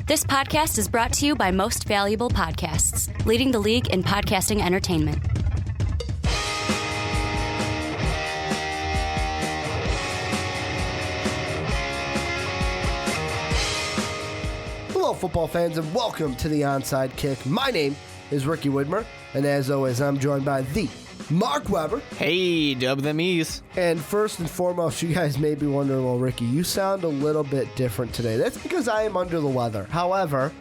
This podcast is brought to you by Most Valuable Podcasts, leading the league in podcasting entertainment. Hello, football fans, and welcome to the Onside Kick. My name is Ricky Widmer, and as always, I'm joined by the Mark Weber. Hey, dub them E's. And first and foremost, you guys may be wondering, well, Ricky, you sound a little bit different today. That's because I am under the weather. However,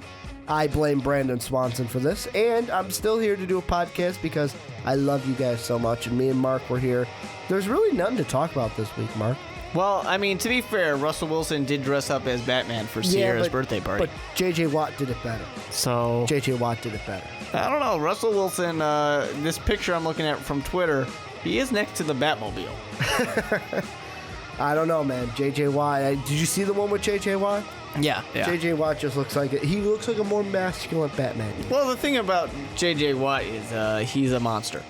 I blame Brandon Swanson for this, and I'm still here to do a podcast because I love you guys so much, and me and Mark were here. There's really nothing to talk about this week, Mark. Well, I mean, to be fair, Russell Wilson did dress up as Batman for Sierra's birthday party. But J.J. Watt did it better. So J.J. Watt did it better. I don't know. Russell Wilson, this picture I'm looking at from Twitter, he is next to the Batmobile. I don't know, man. J.J. Watt. Did you see the one with J.J. Watt? Yeah. J.J. Watt just looks like it. He looks like a more masculine Batman. Well, the thing about J.J. Watt is he's a monster.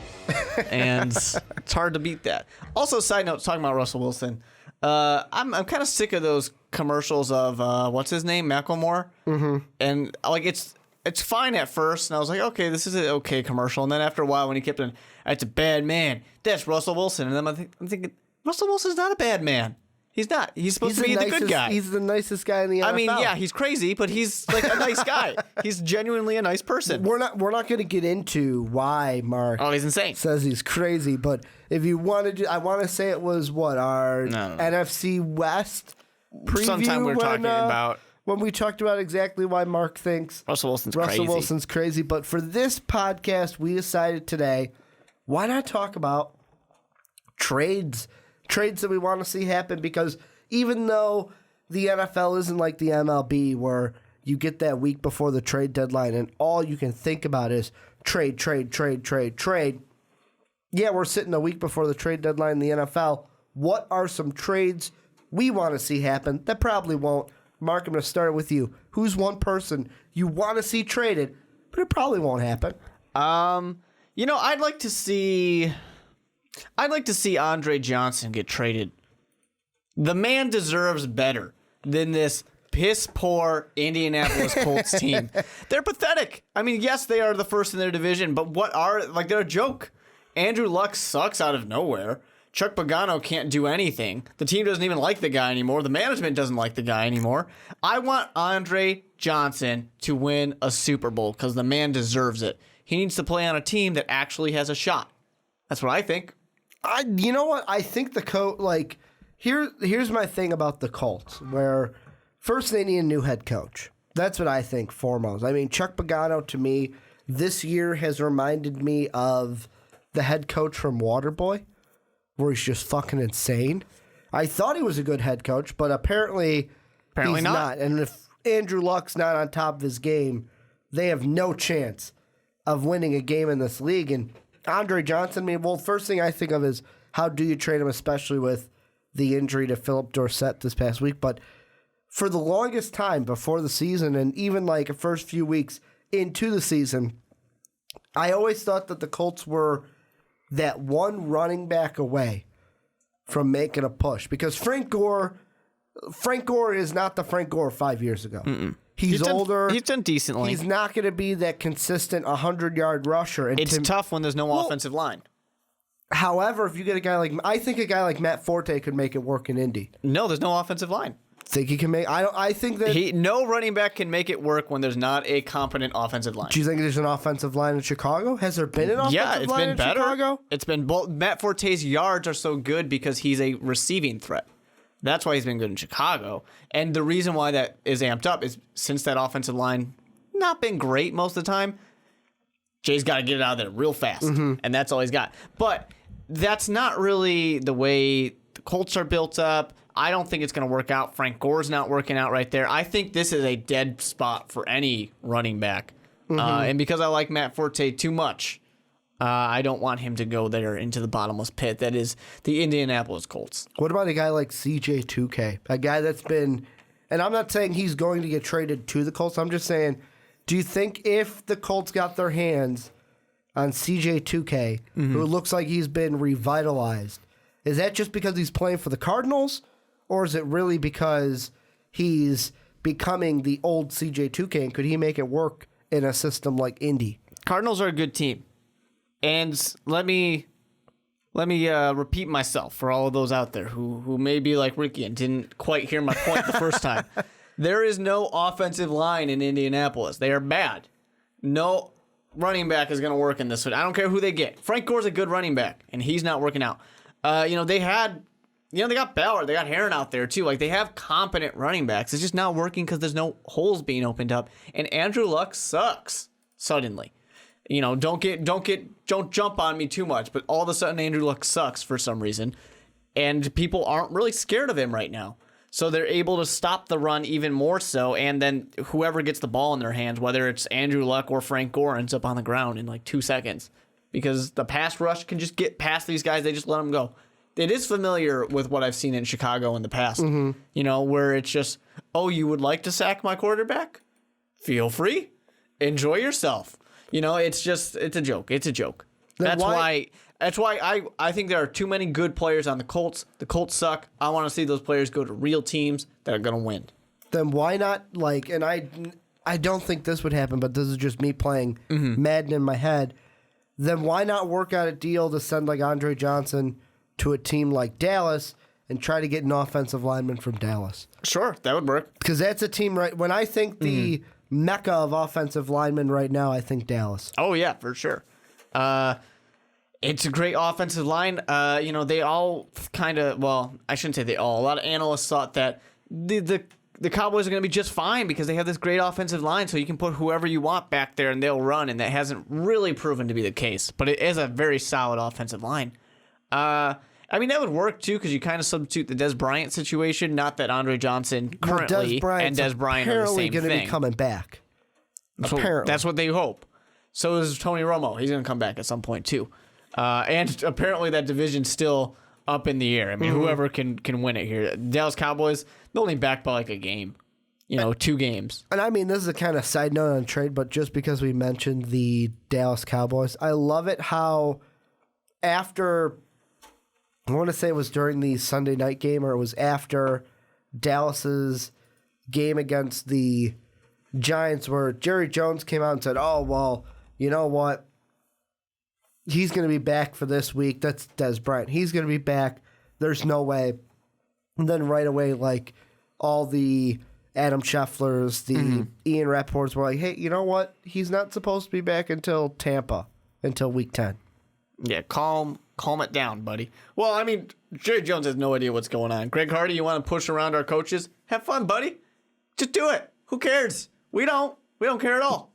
And it's hard to beat that. Also, side note, talking about Russell Wilson, I'm kind of sick of those commercials of what's his name, Macklemore, and like it's fine at first, and I was like, okay, this is an okay commercial, and then after a while, when he kept on, it's a bad man, that's Russell Wilson, and then I'm thinking, Russell Wilson's not a bad man. He's not. He's supposed to be the good guy. He's the nicest guy in the NFL. I mean, yeah, he's crazy, but he's like a nice guy. He's genuinely a nice person. We're not going to get into why Mark he's insane. Says he's crazy, but if you wanted to, I want to say it was our NFC West preview. Sometime we're talking about when we talked about exactly why Mark thinks Russell Wilson's crazy. But for this podcast, we decided today, why not talk about trades that we want to see happen, because even though the NFL isn't like the MLB where you get that week before the trade deadline and all you can think about is trade. Yeah, we're sitting a week before the trade deadline in the NFL. What are some trades we want to see happen that probably won't? Mark, I'm going to start with you. Who's one person you want to see traded, but it probably won't happen? I'd like to see Andre Johnson get traded. The man deserves better than this piss-poor Indianapolis Colts team. They're pathetic. I mean, yes, they are the first in their division, but they're a joke. Andrew Luck sucks out of nowhere. Chuck Pagano can't do anything. The team doesn't even like the guy anymore. The management doesn't like the guy anymore. I want Andre Johnson to win a Super Bowl because the man deserves it. He needs to play on a team that actually has a shot. That's what I think. You know what? I think here's my thing about the Colts, where first they need a new head coach. That's what I think foremost. I mean, Chuck Pagano, to me, this year has reminded me of the head coach from Waterboy, where he's just fucking insane. I thought he was a good head coach, but apparently he's not. And if Andrew Luck's not on top of his game, they have no chance of winning a game in this league. And Andre Johnson, first thing I think of is how do you trade him, especially with the injury to Philip Dorsett this past week. But for the longest time before the season, and even like the first few weeks into the season, I always thought that the Colts were that one running back away from making a push. Because Frank Gore is not the Frank Gore 5 years ago. He's older. He's done decently. He's not going to be that consistent 100-yard rusher. And it's tough when there's no offensive line. However, if you get a guy like Matt Forte could make it work in Indy. No, there's no offensive line. Think he can make? I think that no running back can make it work when there's not a competent offensive line. Do you think there's an offensive line in Chicago? Has there been an offensive line in Chicago? Yeah, it's been better. It's been both. Matt Forte's yards are so good because he's a receiving threat. That's why he's been good in Chicago. And the reason why that is amped up is since that offensive line not been great most of the time, Jay's got to get it out of there real fast. And that's all he's got. But that's not really the way the Colts are built up. I don't think it's going to work out. Frank Gore's not working out right there. I think this is a dead spot for any running back. And because I like Matt Forte too much, I don't want him to go there into the bottomless pit that is the Indianapolis Colts. What about a guy like CJ2K? A guy that's been, and I'm not saying he's going to get traded to the Colts. I'm just saying, do you think if the Colts got their hands on CJ2K, who looks like he's been revitalized, is that just because he's playing for the Cardinals? Or is it really because he's becoming the old CJ Toucan? Could he make it work in a system like Indy? Cardinals are a good team. And let me repeat myself for all of those out there who may be like Ricky and didn't quite hear my point the first time. There is no offensive line in Indianapolis. They are bad. No running back is going to work in this one. I don't care who they get. Frank Gore's a good running back, and he's not working out. They got Ballard. They got Heron out there, too. Like, they have competent running backs. It's just not working because there's no holes being opened up. And Andrew Luck sucks suddenly. Don't jump on me too much, but all of a sudden Andrew Luck sucks for some reason. And people aren't really scared of him right now. So they're able to stop the run even more so, and then whoever gets the ball in their hands, whether it's Andrew Luck or Frank Gore, ends up on the ground in like 2 seconds. Because the pass rush can just get past these guys, they just let them go. It is familiar with what I've seen in Chicago in the past, where it's just, oh, you would like to sack my quarterback? Feel free. Enjoy yourself. It's a joke. It's a joke. That's why I think there are too many good players on the Colts. The Colts suck. I want to see those players go to real teams that are going to win. Then why not, and I don't think this would happen, but this is just me playing Madden in my head. Then why not work out a deal to send Andre Johnson to a team like Dallas and try to get an offensive lineman from Dallas? Sure, that would work. Because that's a team, right? When I think the mecca of offensive linemen right now, I think Dallas. Oh, yeah, for sure. It's a great offensive line. They all kind of, well, I shouldn't say they all. A lot of analysts thought that the Cowboys are going to be just fine because they have this great offensive line, so you can put whoever you want back there and they'll run, and that hasn't really proven to be the case. But it is a very solid offensive line. That would work, too, because you kind of substitute the Des Bryant situation. Not that Andre Johnson currently and Des Bryant are the same thing. Apparently going to be coming back. Apparently. That's what they hope. So is Tony Romo. He's going to come back at some point, too. And apparently that division's still up in the air. I mean, whoever can win it here. Dallas Cowboys, they're only back by a game. 2 games. And this is a kind of side note on trade, but just because we mentioned the Dallas Cowboys, I love it how after, I want to say it was during the Sunday night game, or it was after Dallas's game against the Giants, where Jerry Jones came out and said, oh, well, you know what? He's going to be back for this week. That's Des Bryant. He's going to be back. There's no way. And then right away, all the Adam Schefflers, the Ian Rappaports were like, hey, you know what? He's not supposed to be back until Tampa, until week 10. Yeah, calm it down, buddy. Well, Jerry Jones has no idea what's going on. Greg Hardy, you want to push around our coaches? Have fun, buddy. Just do it. Who cares? We don't care at all.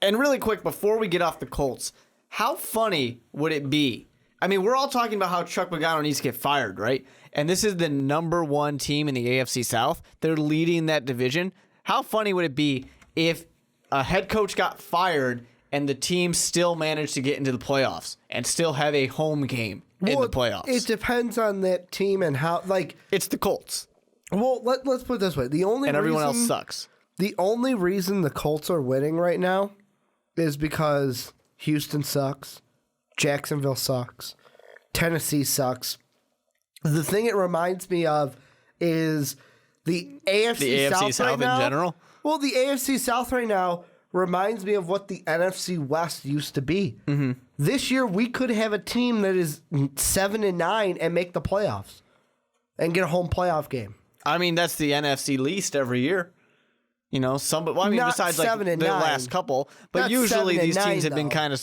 And really quick, before we get off the Colts, how funny would it be? We're all talking about how Chuck Pagano needs to get fired, right? And this is the number 1 team in the AFC South. They're leading that division. How funny would it be if a head coach got fired and the team still managed to get into the playoffs and still have a home game in the playoffs? It depends on that team and how, It's the Colts. Well, let's put it this way. Everyone else sucks. The only reason the Colts are winning right now is because Houston sucks, Jacksonville sucks, Tennessee sucks. The thing it reminds me of is the AFC South right now. In general? Well, the AFC South right now reminds me of what the NFC West used to be. This year, we could have a team that is 7-9 and make the playoffs and get a home playoff game. That's the NFC least every year. Besides the last couple, but Not usually these teams have been though.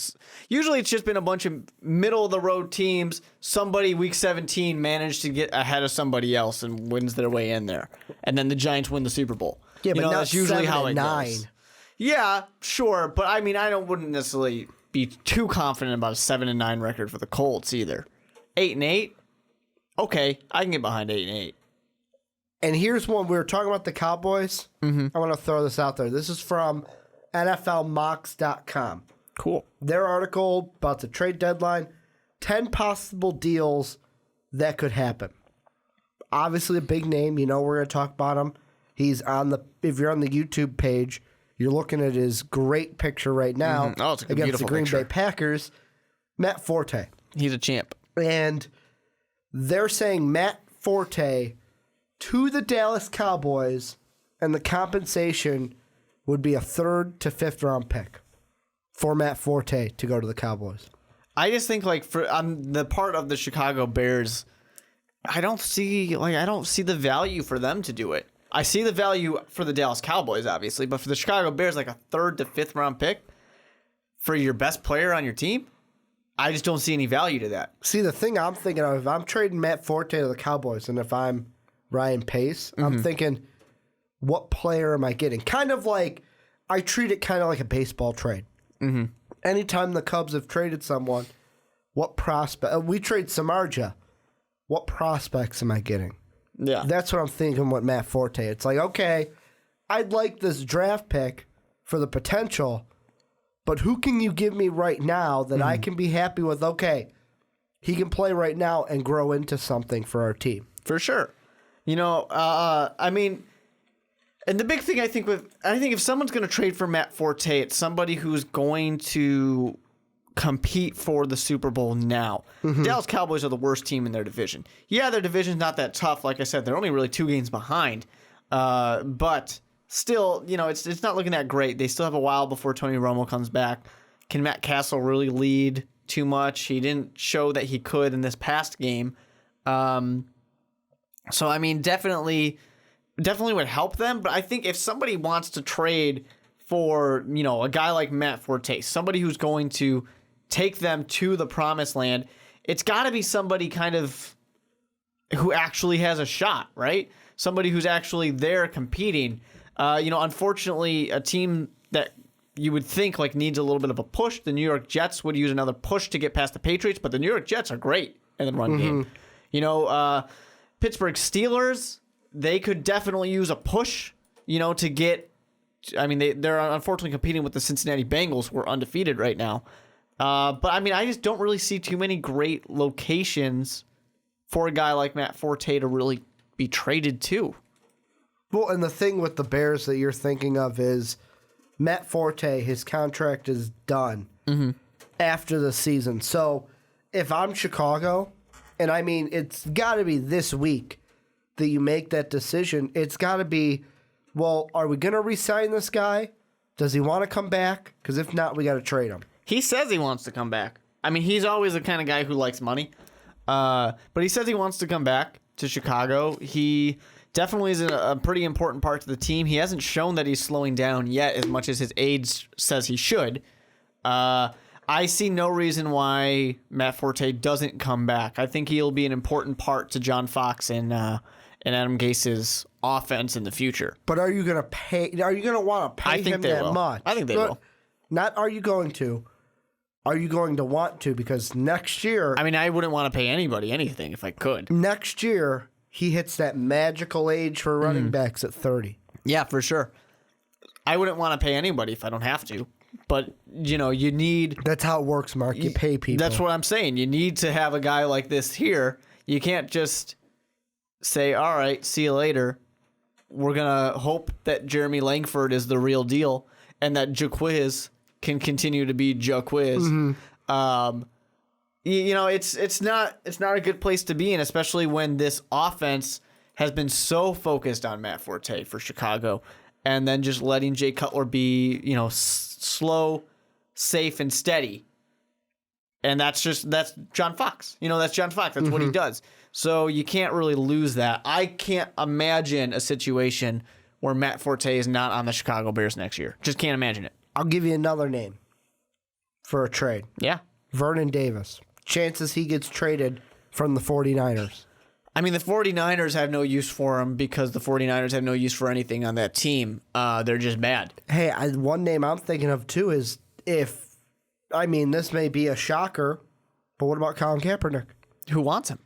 Usually it's just been a bunch of middle of the road teams. Somebody week 17 managed to get ahead of somebody else and wins their way in there, and then the Giants win the Super Bowl. Yeah, but not that's usually how it 7-9. goes. Yeah, sure, but I wouldn't necessarily be too confident about a 7-9 record for the Colts either. 8-8, okay, I can get behind 8-8. And here's one. We were talking about the Cowboys. I want to throw this out there. This is from NFLmocks.com. Cool. Their article about the trade deadline, 10 possible deals that could happen. Obviously a big name. We're going to talk about him. He's if you're on the YouTube page, you're looking at his great picture right now Oh, it's a against beautiful the Green picture. Bay Packers, Matt Forte. He's a champ. And they're saying Matt Forte to the Dallas Cowboys and the compensation would be a 3rd to 5th round pick for Matt Forte to go to the Cowboys. I just think on the part of the Chicago Bears, I don't see the value for them to do it. I see the value for the Dallas Cowboys, obviously, but for the Chicago Bears, like a 3rd to 5th round pick for your best player on your team, I just don't see any value to that. See, the thing I'm thinking of, if I'm trading Matt Forte to the Cowboys, and if I'm Ryan Pace, I'm thinking, what player am I getting? Kind of like, I treat it kind of like a baseball trade. Mm-hmm. Anytime the Cubs have traded someone, what prospect? We trade Samardzija. What prospects am I getting? Yeah. That's what I'm thinking with Matt Forte. It's like, okay, I'd like this draft pick for the potential, but who can you give me right now that I can be happy with? Okay, he can play right now and grow into something for our team. For sure. I mean, and the big thing I think if someone's going to trade for Matt Forte, it's somebody who's going to compete for the Super Bowl now. Dallas Cowboys are the worst team in their division. Yeah, their division's not that tough. Like I said, they're only really 2 games behind. But still, it's not looking that great. They still have a while before Tony Romo comes back. Can Matt Castle really lead too much? He didn't show that he could in this past game. So, I mean, definitely would help them. But I think if somebody wants to trade for, a guy like Matt Forte, somebody who's going to take them to the promised land, it's got to be somebody kind of who actually has a shot, right? Somebody who's actually there competing. Unfortunately, a team that you would think needs a little bit of a push, the New York Jets would use another push to get past the Patriots, but the New York Jets are great in the run game. Pittsburgh Steelers, they could definitely use a push, to get. I mean, they're unfortunately competing with the Cincinnati Bengals, who are undefeated right now. But I mean, I just don't really see too many great locations for a guy like Matt Forte to really be traded to. Well, and the thing with the Bears that you're thinking of is Matt Forte, his contract is done after the season. So if I'm Chicago, and I mean, it's got to be this week that you make that decision. It's got to be, well, are we going to re-sign this guy? Does he want to come back? Because if not, we got to trade him. He says he wants to come back. I mean, he's always the kind of guy who likes money. But he says he wants to come back to Chicago. He definitely is a pretty important part to the team. He hasn't shown that he's slowing down yet as much as his age says he should. I see no reason why Matt Forte doesn't come back. I think he'll be an important part to John Fox and Adam Gase's offense in the future. But are you going to pay? Are you going to want to pay him that much? I think they will. Not are you going to? Are you going to want to? Because next year... I mean, I wouldn't want to pay anybody anything if I could. Next year, he hits that magical age for running backs at 30. Yeah, for sure. I wouldn't want to pay anybody if I don't have to. But, you need... That's how it works, Mark. You pay people. That's what I'm saying. You need to have a guy like this here. You can't just say, all right, see you later. We're going to hope that Jeremy Langford is the real deal and that Jaquiz can continue to be Jaquiz. It's not a good place to be in, especially when this offense has been so focused on Matt Forte for Chicago, and then just letting Jay Cutler be slow, safe, and steady. And that's John Fox. That's John Fox. That's what he does. So you can't really lose that. I can't imagine a situation where Matt Forte is not on the Chicago Bears next year. Just can't imagine it. I'll give you another name for a trade. Yeah. Vernon Davis. Chances he gets traded from the 49ers. I mean, the 49ers have no use for him because the 49ers have no use for anything on that team. They're just bad. Hey, one name I'm thinking of, too, is this may be a shocker, but what about Colin Kaepernick? Who wants him?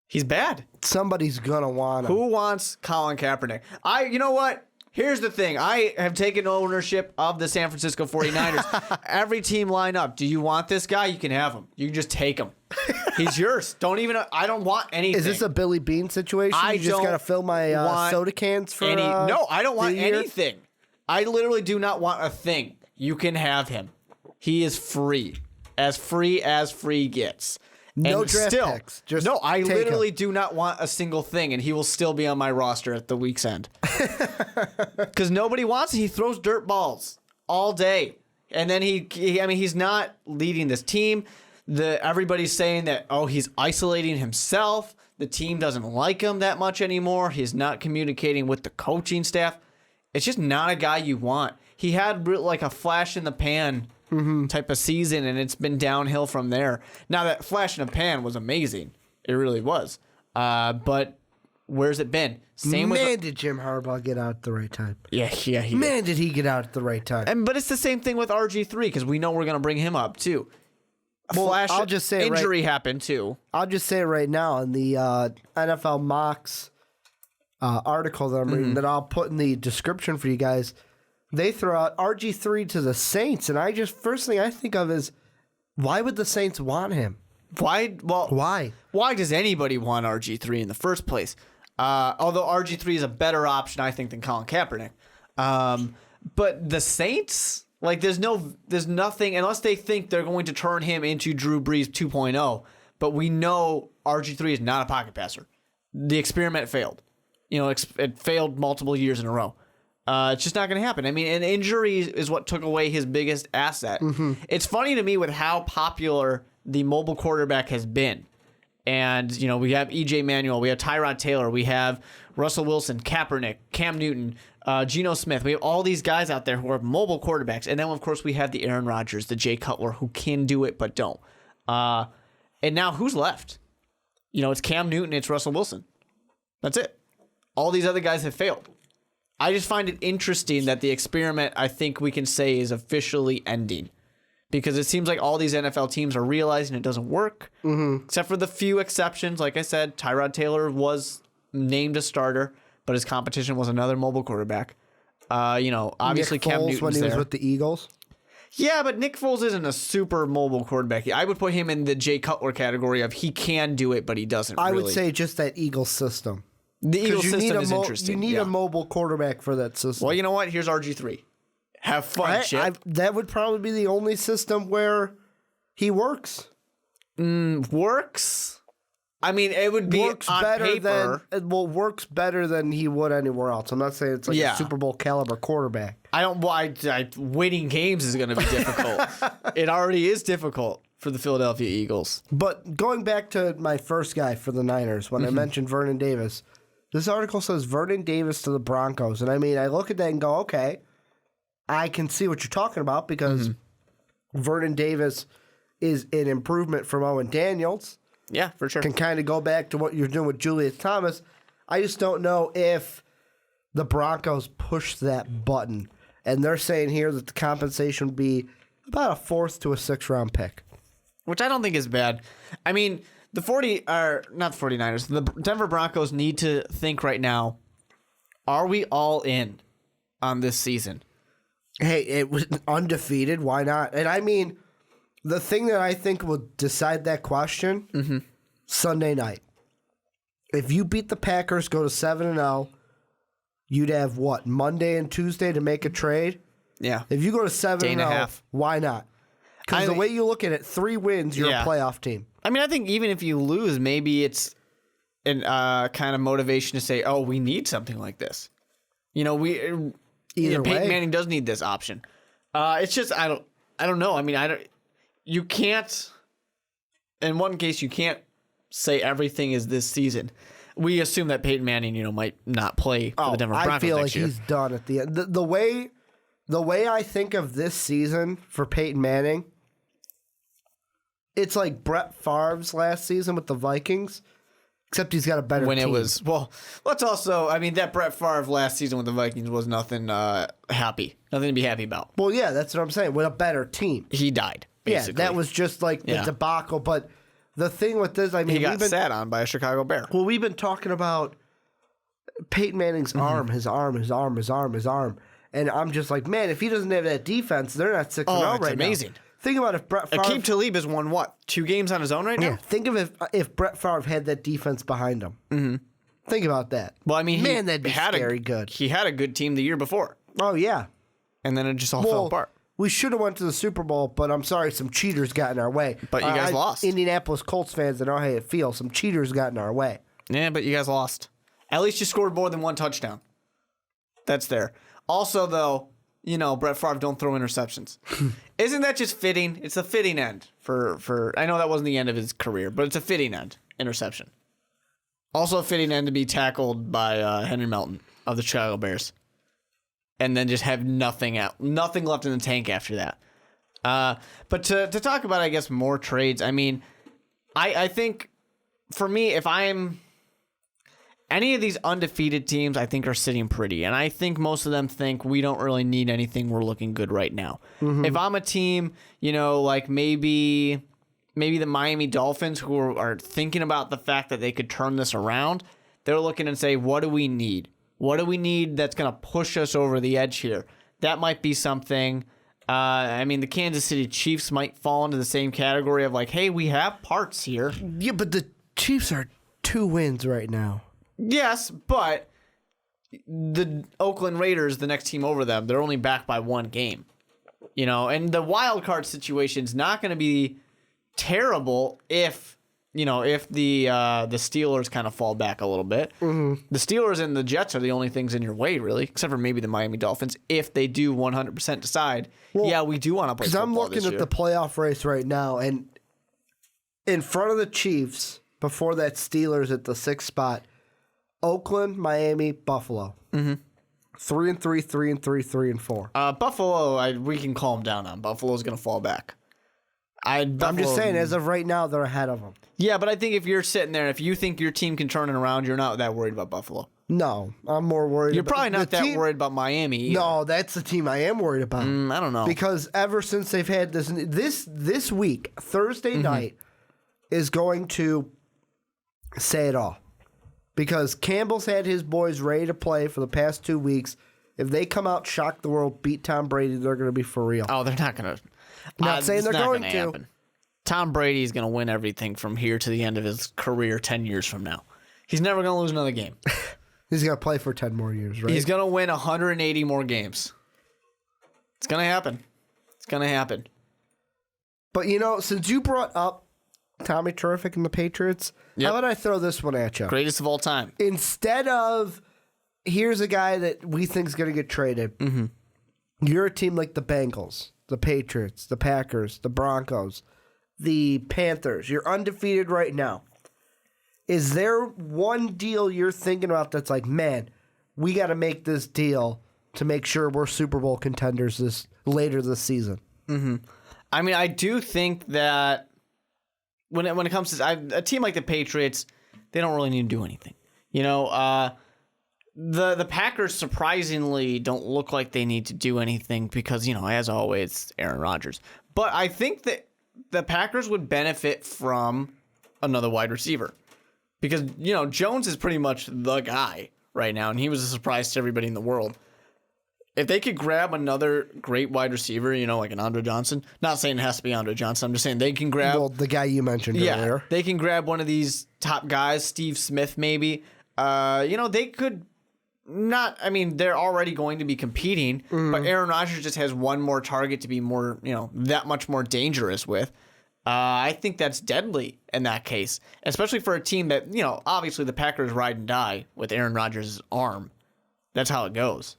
He's bad. Somebody's going to want him. Who wants Colin Kaepernick? You know what? Here's the thing. I have taken ownership of the San Francisco 49ers. Every team line up. Do you want this guy? You can have him. You can just take him. He's yours. I don't want anything. Is this a Billy Bean situation? You just got to fill my soda cans for No, I don't want anything. I literally do not want a thing. You can have him. He is free as free gets. No And draft still, picks. Just no, I take literally him. do not want a single thing, and he will still be on my roster at the week's end. Because nobody wants it. He throws dirt balls all day. And then he's not leading this team. Everybody's saying that, he's isolating himself. The team doesn't like him that much anymore. He's not communicating with the coaching staff. It's just not a guy you want. He had like a flash in the pan type of season, and it's been downhill from there. Now, that flash in the pan was amazing. It really was. But where's it been? Did Jim Harbaugh get out at the right time? Yeah, he Man, did he get out at the right time? But it's the same thing with RG3 because we know we're going to bring him up too. Well, Flash I'll just say injury happened too. I'll just say it right now in the NFL Mocks article that I'm reading that I'll put in the description for you guys. They throw out RG3 to the Saints, and first thing I think of is, why would the Saints want him? Why? Well, Why? Why does anybody want RG3 in the first place? Although RG3 is a better option, I think, than Colin Kaepernick. But the Saints, like, there's nothing, unless they think they're going to turn him into Drew Brees 2.0. But we know RG3 is not a pocket passer. The experiment failed. It failed multiple years in a row. It's just not going to happen. I mean, an injury is what took away his biggest asset. It's funny to me with how popular the mobile quarterback has been. And, we have E.J. Manuel, we have Tyrod Taylor, we have Russell Wilson, Kaepernick, Cam Newton, Geno Smith. We have all these guys out there who are mobile quarterbacks. And then, of course, we have the Aaron Rodgers, the Jay Cutler, who can do it but don't. And now who's left? It's Cam Newton, it's Russell Wilson. That's it. All these other guys have failed. I just find it interesting that the experiment, I think we can say, is officially ending. Because it seems like all these NFL teams are realizing it doesn't work. Except for the few exceptions. Like I said, Tyrod Taylor was named a starter, but his competition was another mobile quarterback. Obviously Nick Cam Foles Newton's when he was there. with the Eagles. Yeah, but Nick Foles isn't a super mobile quarterback. I would put him in the Jay Cutler category of he can do it, but he doesn't I really. would say just that Eagles system. The Eagles system is You interesting. need a mobile quarterback for that system. Well, you know what? Here's RG3. Have fun, Chip. That would probably be the only system where he works. Works? I mean, it would be on paper. Works better than he would anywhere else. I'm not saying it's like a Super Bowl caliber quarterback. Winning games is going to be difficult. It already is difficult for the Philadelphia Eagles. But going back to my first guy for the Niners, when I mentioned Vernon Davis, this article says Vernon Davis to the Broncos. And I mean, I look at that and go, okay, I can see what you're talking about because Vernon Davis is an improvement from Owen Daniels. Yeah, for sure. Can kind of go back to what you're doing with Julius Thomas. I just don't know if the Broncos push that button. And they're saying here that the compensation would be about a 4th to a 6th round pick. Which I don't think is bad. I mean, not the 49ers. The Denver Broncos need to think right now, are we all in on this season? Hey, it was undefeated. Why not? And I mean, the thing that I think will decide that question, Sunday night. If you beat the Packers, go to 7-0, you'd have what, Monday and Tuesday to make a trade? Yeah. If you go to 7-0, why not? Because the way you look at it, 3 wins, you're a playoff team. I mean, I think even if you lose, maybe it's an kind of motivation to say, oh, we need something like this. Peyton Manning does need this option. It's just I don't know. I mean, you can't. In one case, you can't say everything is this season. We assume that Peyton Manning, might not play for the Denver Broncos I feel next like year. he's done at the end. The way I think of this season for Peyton Manning, it's like Brett Favre's last season with the Vikings, except he's got a better team. Let's also, I mean, that Brett Favre last season with the Vikings was nothing to be happy about. Well, yeah, that's what I'm saying. With a better team. He died, basically. Yeah, that was just like the debacle. But the thing with this, I mean, he got sat on by a Chicago Bear. Well, we've been talking about Peyton Manning's arm, his arm. And I'm just like, man, if he doesn't have that defense, they're not 6-0 right now. Amazing. Think about if Brett Favre... Akeem Talib has won, 2 games on his own right now? Yeah, think of if Brett Favre had that defense behind him. Mm-hmm. Think about that. Well, I mean, that'd be scary good. He had a good team the year before. Oh, yeah. And then it just all fell apart. we should have went to the Super Bowl, but I'm sorry, some cheaters got in our way. But you guys lost. Indianapolis Colts fans, I know how it feels. Some cheaters got in our way. Yeah, but you guys lost. At least you scored more than one touchdown. That's there. Also, though, Brett Favre don't throw interceptions. Isn't that just fitting? It's a fitting end for. I know that wasn't the end of his career, but it's a fitting end. Interception. Also a fitting end to be tackled by Henry Melton of the Chicago Bears. And then just have nothing left in the tank after that. But to talk about, I guess, more trades, I mean, I think, for me, if I'm... Any of these undefeated teams, I think, are sitting pretty. And I think most of them think we don't really need anything. We're looking good right now. Mm-hmm. If I'm a team, like maybe the Miami Dolphins, who are thinking about the fact that they could turn this around, they're looking and say, what do we need? What do we need that's going to push us over the edge here? That might be something. The Kansas City Chiefs might fall into the same category of like, hey, we have parts here. Yeah, but the Chiefs are 2 wins right now. Yes, but the Oakland Raiders, the next team over them, they're only back by 1 game. And the wild card situation is not going to be terrible if the Steelers kind of fall back a little bit. Mm-hmm. The Steelers and the Jets are the only things in your way, really, except for maybe the Miami Dolphins, if they do 100% decide, we do want to play football. Because I'm looking at the playoff race right now, and in front of the Chiefs, before that Steelers at the 6th spot, Oakland, Miami, Buffalo. Mm-hmm. 3-3, 3-3, 3-4. Buffalo, we can calm down on. Buffalo's going to fall back. I'm just saying, as of right now, they're ahead of them. Yeah, but I think if you're sitting there, if you think your team can turn it around, you're not that worried about Buffalo. No, I'm more worried You're probably not that worried about Miami either. No, that's the team I am worried about. I don't know. Because ever since they've had this week, Thursday night, is going to say it all. Because Campbell's had his boys ready to play for the past 2 weeks. If they come out, shock the world, beat Tom Brady, they're going to be for real. Oh, they're not going to. Not saying they're going to. Happen. Tom Brady is going to win everything from here to the end of his career 10 years from now. He's never going to lose another game. He's going to play for 10 more years, right? He's going to win 180 more games. It's going to happen. It's going to happen. But, since you brought up Tommy Terrific and the Patriots, how about I throw this one at you? Greatest of all time. Instead of, here's a guy that we think is going to get traded, you're a team like the Bengals, the Patriots, the Packers, the Broncos, the Panthers. You're undefeated right now. Is there one deal you're thinking about that's like, man, we got to make this deal to make sure we're Super Bowl contenders later this season? Mm-hmm. I do think that when it comes to a team like the Patriots, they don't really need to do anything. The Packers surprisingly don't look like they need to do anything because, as always, Aaron Rodgers. But I think that the Packers would benefit from another wide receiver because, Jones is pretty much the guy right now, and he was a surprise to everybody in the world. If they could grab another great wide receiver, like an Andre Johnson, not saying it has to be Andre Johnson, I'm just saying they can grab... the guy you mentioned earlier. They can grab one of these top guys, Steve Smith maybe. They could not... they're already going to be competing, but Aaron Rodgers just has one more target to be more, that much more dangerous with. I think that's deadly in that case, especially for a team that, obviously the Packers ride and die with Aaron Rodgers' arm. That's how it goes.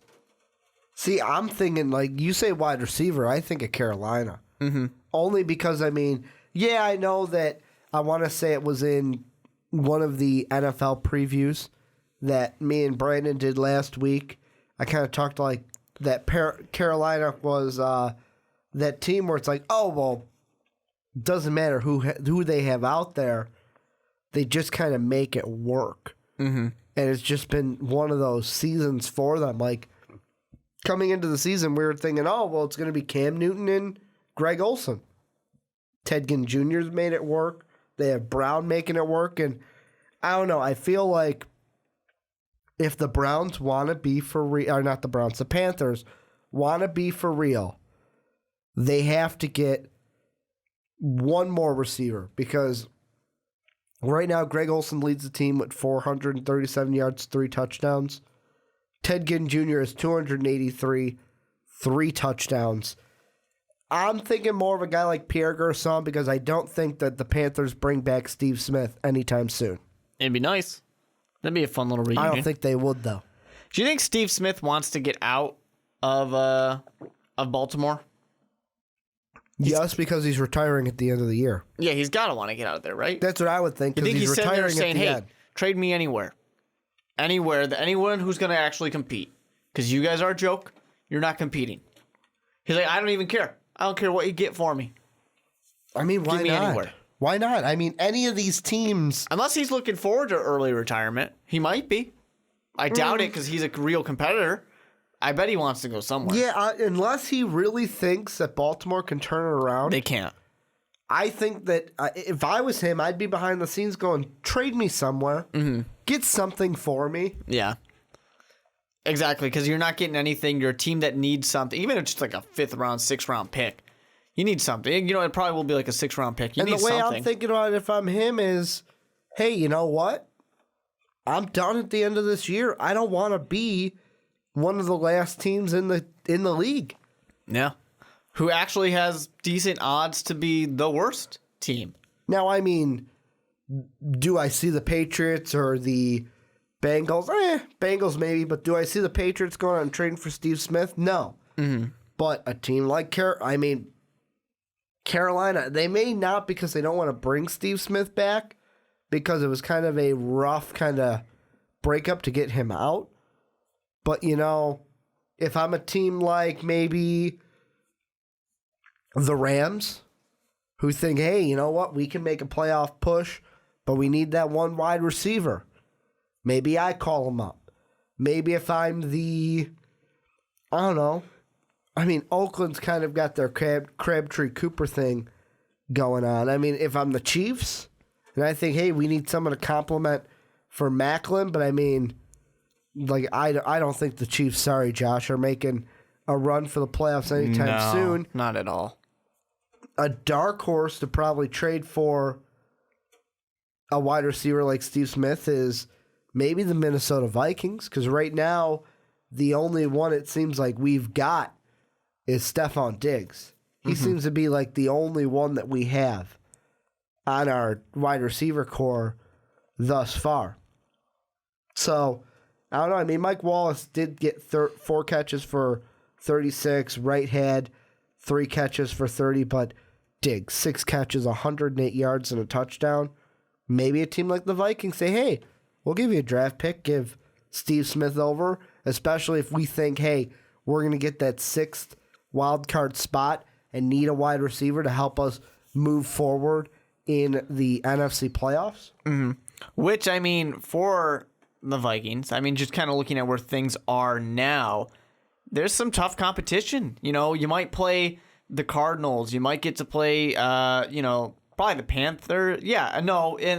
See, I'm thinking, like, you say wide receiver, I think of Carolina. Mm-hmm. Only because, I know that I want to say it was in one of the NFL previews that me and Brandon did last week. I kind of talked like that Carolina was that team where it's like, oh, well, doesn't matter who they have out there. They just kind of make it work. Mm-hmm. And it's just been one of those seasons for them, like, coming into the season, we were thinking, oh, well, it's going to be Cam Newton and Greg Olsen. Ted Ginn Jr.'s made it work. They have Brown making it work. And I don't know. I feel like if the Browns want to be for real, or not the Browns, the Panthers want to be for real, they have to get one more receiver because right now Greg Olsen leads the team with 437 yards, 3 touchdowns. Ted Ginn Jr. is 283, 3 touchdowns. I'm thinking more of a guy like Pierre Garçon because I don't think that the Panthers bring back Steve Smith anytime soon. It'd be nice. That'd be a fun little reunion. I don't think they would, though. Do you think Steve Smith wants to get out of Baltimore? Yes, because he's retiring at the end of the year. Yeah, he's got to want to get out of there, right? That's what I would think, You because think he's he's sitting there retiring saying, at the hey, end. trade me anywhere. Anyone who's going to actually compete. Because you guys are a joke. You're not competing. He's like, I don't even care. I don't care what you get for me. I mean, why Give me not? anywhere. Why not? I mean, any of these teams... Unless he's looking forward to early retirement. He might be. I doubt it because he's a real competitor. I bet he wants to go somewhere. Yeah, unless he really thinks that Baltimore can turn it around. They can't. I think that if I was him, I'd be behind the scenes going, trade me somewhere. Mm-hmm. Get something for me. Yeah. Exactly, because you're not getting anything. You're a team that needs something. Even if it's just like a 5th round, 6th round pick. You need something. You know, it probably will be like a 6th round pick. You and need the way something. I'm thinking about it, if I'm him, is, hey, you know what? I'm done at the end of this year. I don't want to be one of the last teams in the league. Yeah. Who actually has decent odds to be the worst team. Now, I mean, do I see the Patriots or the Bengals? Bengals maybe, but do I see the Patriots going out and trading for Steve Smith? No. Mm-hmm. But a team like Carolina, they may not because they don't want to bring Steve Smith back because it was kind of a rough kind of breakup to get him out. But, you know, if I'm a team like maybe the Rams, who think, hey, you know what, we can make a playoff push, but we need that one wide receiver. Maybe I call him up. Maybe if I'm I don't know. I mean, Oakland's kind of got their Crabtree Cooper thing going on. I mean, if I'm the Chiefs, and I think, hey, we need someone to complement for Macklin, but I mean, like, I don't think the Chiefs, sorry, Josh, are making a run for the playoffs anytime soon. Not at all. A dark horse to probably trade for a wide receiver like Steve Smith is maybe the Minnesota Vikings, because right now the only one it seems like we've got is Stephon Diggs. He seems to be like the only one that we have on our wide receiver core thus far. So, I don't know. I mean, Mike Wallace did get 4 catches for 36. Wright had 3 catches for 30, but Diggs, 6 catches, 108 yards, and a touchdown. Maybe a team like the Vikings say, hey, we'll give you a draft pick, give Steve Smith over, especially if we think, hey, we're going to get that 6th wild card spot and need a wide receiver to help us move forward in the NFC playoffs. Mm-hmm. Which, I mean, for the Vikings, I mean, just kind of looking at where things are now, there's some tough competition. You know, you might play the Cardinals. You might get to play, probably the Panthers. Yeah, no, it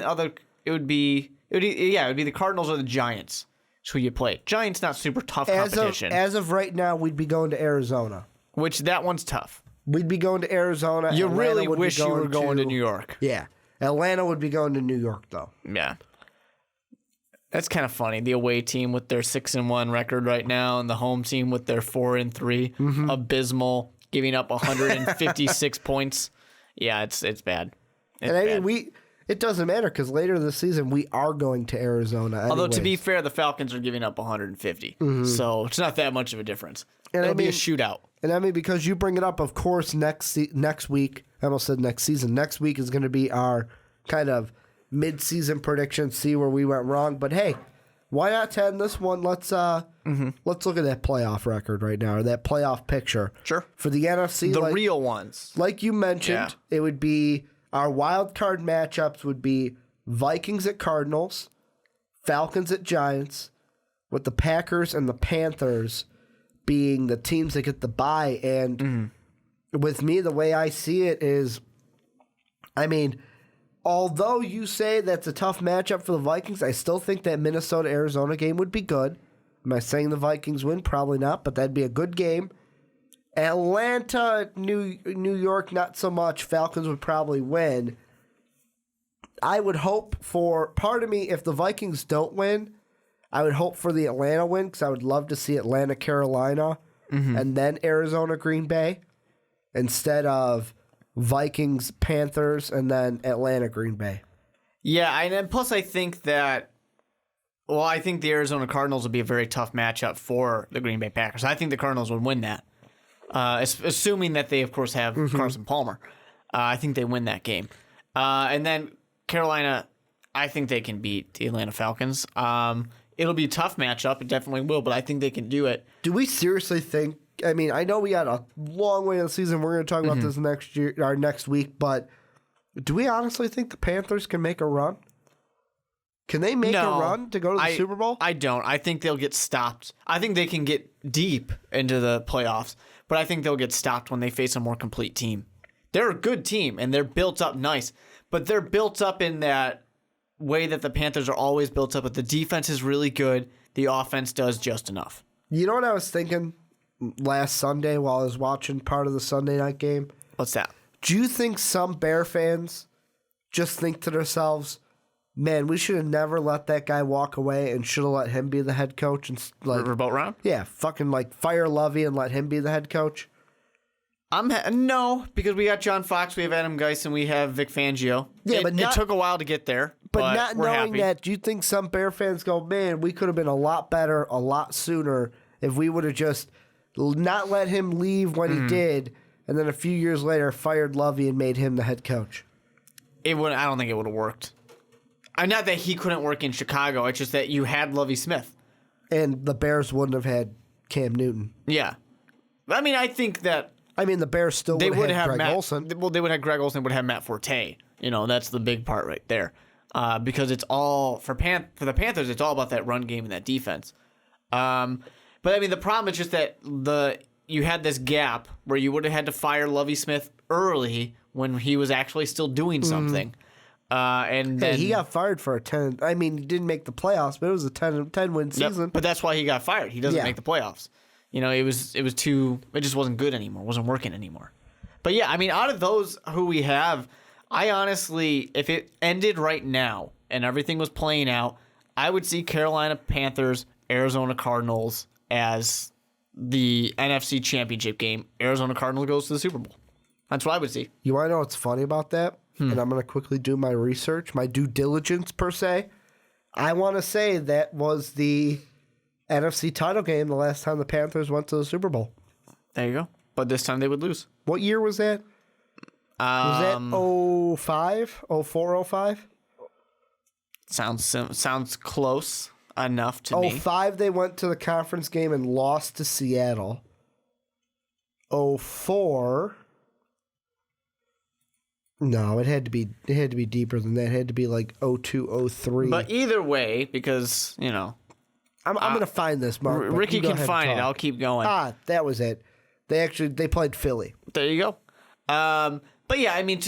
would be the Cardinals or the Giants. That's who you play. Giants, not super tough competition. As of right now, we'd be going to Arizona. Which, that one's tough. We'd be going to Arizona. You Atlanta really would wish be you were going to New York. Yeah. Atlanta would be going to New York, though. Yeah. That's kind of funny. The away team with their 6-1 record right now, and the home team with their 4-3, abysmal, giving up 156 points. Yeah, it's bad. It's I mean, it doesn't matter because later this season we are going to Arizona. Although anyways. to be fair, the Falcons are giving up 150, so it's not that much of a difference. And It'll be a shootout. And I mean, because you bring it up, of course, next week. I almost said next season. Next week is going to be our kind of mid-season prediction. See where we went wrong. But hey, why not to end this one? Let's look at that playoff record right now, or that playoff picture. Sure. For the NFC, The real ones. like you mentioned, it would be our wild card matchups would be Vikings at Cardinals, Falcons at Giants, with the Packers and the Panthers being the teams that get the bye. And with me, the way I see it is, I mean, although you say that's a tough matchup for the Vikings, I still think that Minnesota-Arizona game would be good. Am I saying the Vikings win? Probably not, but that'd be a good game. Atlanta, New York, not so much. Falcons would probably win. I would hope for, part of me, if the Vikings don't win, I would hope for the Atlanta win because I would love to see Atlanta, Carolina, and then Arizona, Green Bay. instead of Vikings, Panthers, and then Atlanta, Green Bay. Yeah, and then plus I think that, well, I think the Arizona Cardinals would be a very tough matchup for the Green Bay Packers. I think the Cardinals would win that, assuming that they, of course, have Carson Palmer. I think they win that game. And then Carolina, I think they can beat the Atlanta Falcons. It'll be a tough matchup. It definitely will, but I think they can do it. Do we seriously think? I mean, I know we got a long way in the season. We're going to talk about this next year or next week, but do we honestly think the Panthers can make a run? Can they make a run to go to the Super Bowl? I don't. I think they'll get stopped. I think they can get deep into the playoffs, but I think they'll get stopped when they face a more complete team. They're a good team, and they're built up nice, but they're built up in that way that the Panthers are always built up. But the defense is really good. The offense does just enough. You know what I was thinking last Sunday while I was watching part of the Sunday night game? What's that? Do you think some Bear fans just think to themselves, man, we should have never let that guy walk away and should have let him be the head coach? And like, Riverboat round? Yeah, fucking like fire Lovey and let him be the head coach? No, because we got John Fox, we have Adam Geis, and we have Vic Fangio. Yeah, but it took a while to get there. But not we're knowing happy. that, do you think some Bear fans go, man, we could have been a lot better a lot sooner if we would have just not let him leave when he did, and then a few years later fired Lovey and made him the head coach? I don't think it would have worked. Not that he couldn't work in Chicago. It's just that you had Lovie Smith. And the Bears wouldn't have had Cam Newton. Yeah. I mean, I think that the Bears still would have Greg Olsen. Well, they would have Greg Olsen, would have Matt Forte. That's the big part right there. Because it's all, for the Panthers, it's all about that run game and that defense. But, I mean, the problem is just that you had this gap where you would have had to fire Lovie Smith early when he was actually still doing something. And then he got fired for a 10. I mean, he didn't make the playoffs, but it was a 10-win season. Yep, but that's why he got fired. He doesn't make the playoffs. It just wasn't good anymore. It wasn't working anymore. But yeah, I mean, out of those who we have, I honestly, if it ended right now and everything was playing out, I would see Carolina Panthers, Arizona Cardinals as the NFC Championship game. Arizona Cardinals goes to the Super Bowl. That's what I would see. You want to know what's funny about that? And I'm going to quickly do my research, my due diligence per se. I want to say that was the NFC title game the last time the Panthers went to the Super Bowl. There you go. But this time they would lose. What year was that? Was that 05? 04, 05? Sounds close enough to me. 05, they went to the conference game and lost to Seattle. 04... No, it had to be deeper than that. It had to be like 02, 03. But either way, because, I'm going to find this, Mark. Ricky can find it. I'll keep going. That was it. They played Philly. There you go. But yeah, I mean,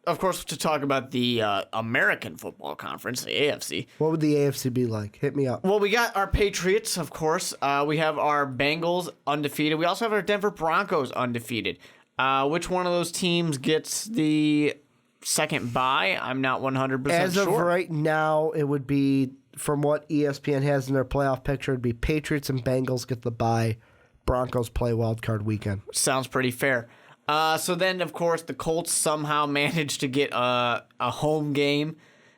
of course, to talk about the American Football Conference, the AFC. What would the AFC be like? Hit me up. Well, we got our Patriots, of course. We have our Bengals undefeated. We also have our Denver Broncos undefeated. Which one of those teams gets the second bye? I'm not 100% sure. As of right now, it would be, from what ESPN has in their playoff picture, it'd be Patriots and Bengals get the bye. Broncos play wild card weekend. Sounds pretty fair. So then, of course, the Colts somehow managed to get a home game.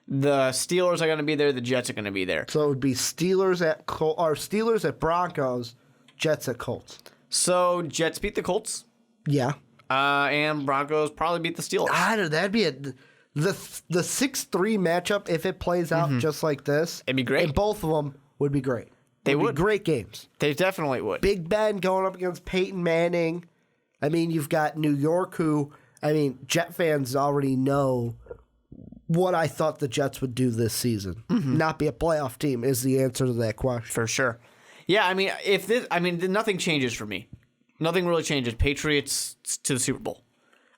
The Steelers are going to be there. The Jets are going to be there. So it would be Steelers at Broncos, Jets at Colts. So Jets beat the Colts. Yeah. And Broncos probably beat the Steelers. I don't know. That'd be the 6-3 matchup if it plays out just like this. It'd be great. And both of them would be great. They would. Be great games. They definitely would. Big Ben going up against Peyton Manning. I mean, you've got New York Jet fans already know what I thought the Jets would do this season. Not be a playoff team is the answer to that question. For sure. Yeah, I mean, nothing changes for me. Nothing really changes. Patriots to the Super Bowl.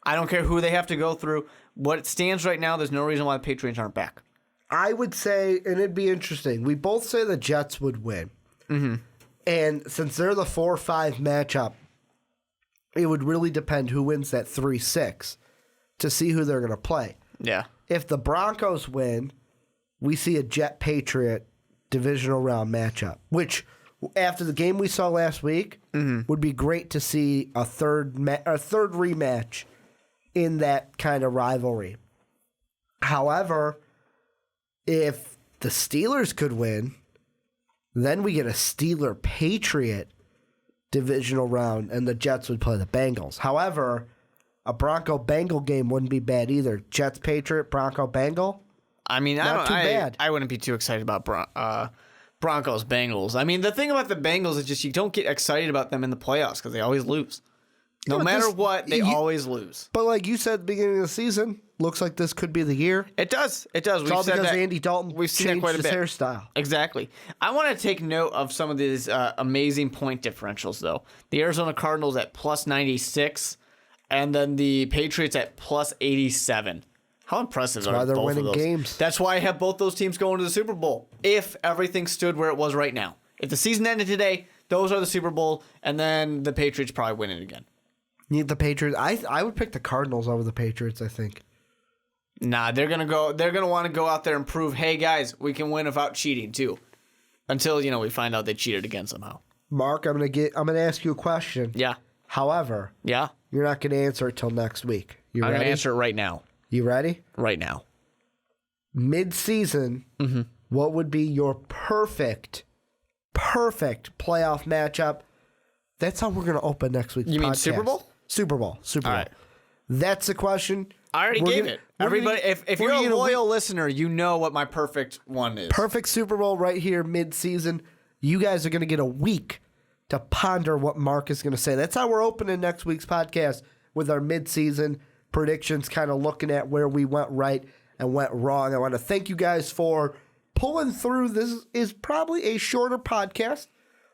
I don't care who they have to go through. What it stands right now, there's no reason why the Patriots aren't back. I would say, and it'd be interesting, we both say the Jets would win. And since they're the 4-5 matchup, it would really depend who wins that 3-6 to see who they're going to play. Yeah. If the Broncos win, we see a Jet-Patriot divisional round matchup, which after the game we saw last week, would be great to see a third rematch in that kind of rivalry. However, if the Steelers could win, then we get a Steeler-Patriot divisional round, and the Jets would play the Bengals. However, a Bronco-Bengal game wouldn't be bad either. Jets-Patriot, Bronco-Bengal. I mean, Not too bad. I wouldn't be too excited about Broncos-Bengals. I mean, the thing about the Bengals is just you don't get excited about them in the playoffs because they always lose. No matter what, they always lose. But like you said at the beginning of the season, looks like this could be the year. It does. It does. It's all because Andy Dalton changed his hairstyle. Exactly. I want to take note of some of these amazing point differentials, though. The Arizona Cardinals at plus 96, and then the Patriots at plus 87. How impressive are both of those? That's why they're winning games. That's why I have both those teams going to the Super Bowl, if everything stood where it was right now. If the season ended today, those are the Super Bowl, and then the Patriots probably win it again. You need the Patriots. I would pick the Cardinals over the Patriots, I think. Nah, they're gonna want to go out there and prove, hey guys, we can win without cheating too. Until, we find out they cheated again somehow. Mark, I'm gonna ask you a question. Yeah. However, yeah, you're not gonna answer it till next week. I'm gonna answer it right now. You ready? Right now. Mid-season, what would be your perfect playoff matchup? That's how we're going to open next week's podcast. You mean Super Bowl? Super Bowl. All right. That's the question. I already gave it. Everybody, if you're a loyal listener, you know what my perfect one is. Perfect Super Bowl right here mid-season. You guys are going to get a week to ponder what Mark is going to say. That's how we're opening next week's podcast with our mid-season predictions, kind of looking at where we went right and went wrong. I want to thank you guys for pulling through. This is probably a shorter podcast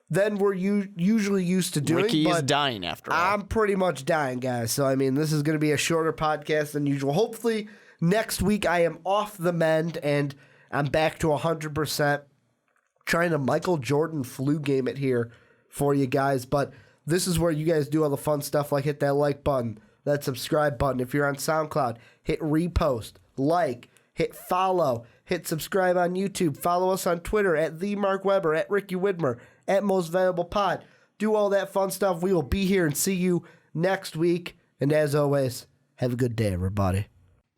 than we're usually used to doing. Ricky is dying after all. I'm pretty much dying, guys. So, this is going to be a shorter podcast than usual. Hopefully, next week I am off the mend and I'm back to 100%. Trying to Michael Jordan flu game it here for you guys. But this is where you guys do all the fun stuff, like hit that like button, that subscribe button. If you're on SoundCloud, hit repost, like, hit follow, hit subscribe on YouTube. Follow us on Twitter at the Mark Weber, at Ricky Widmer, at Most Valuable Pod. Do all that fun stuff. We will be here and see you next week. And as always, have a good day, everybody.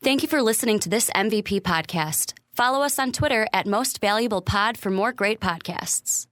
Thank you for listening to this MVP podcast. Follow us on Twitter at Most Valuable Pod for more great podcasts.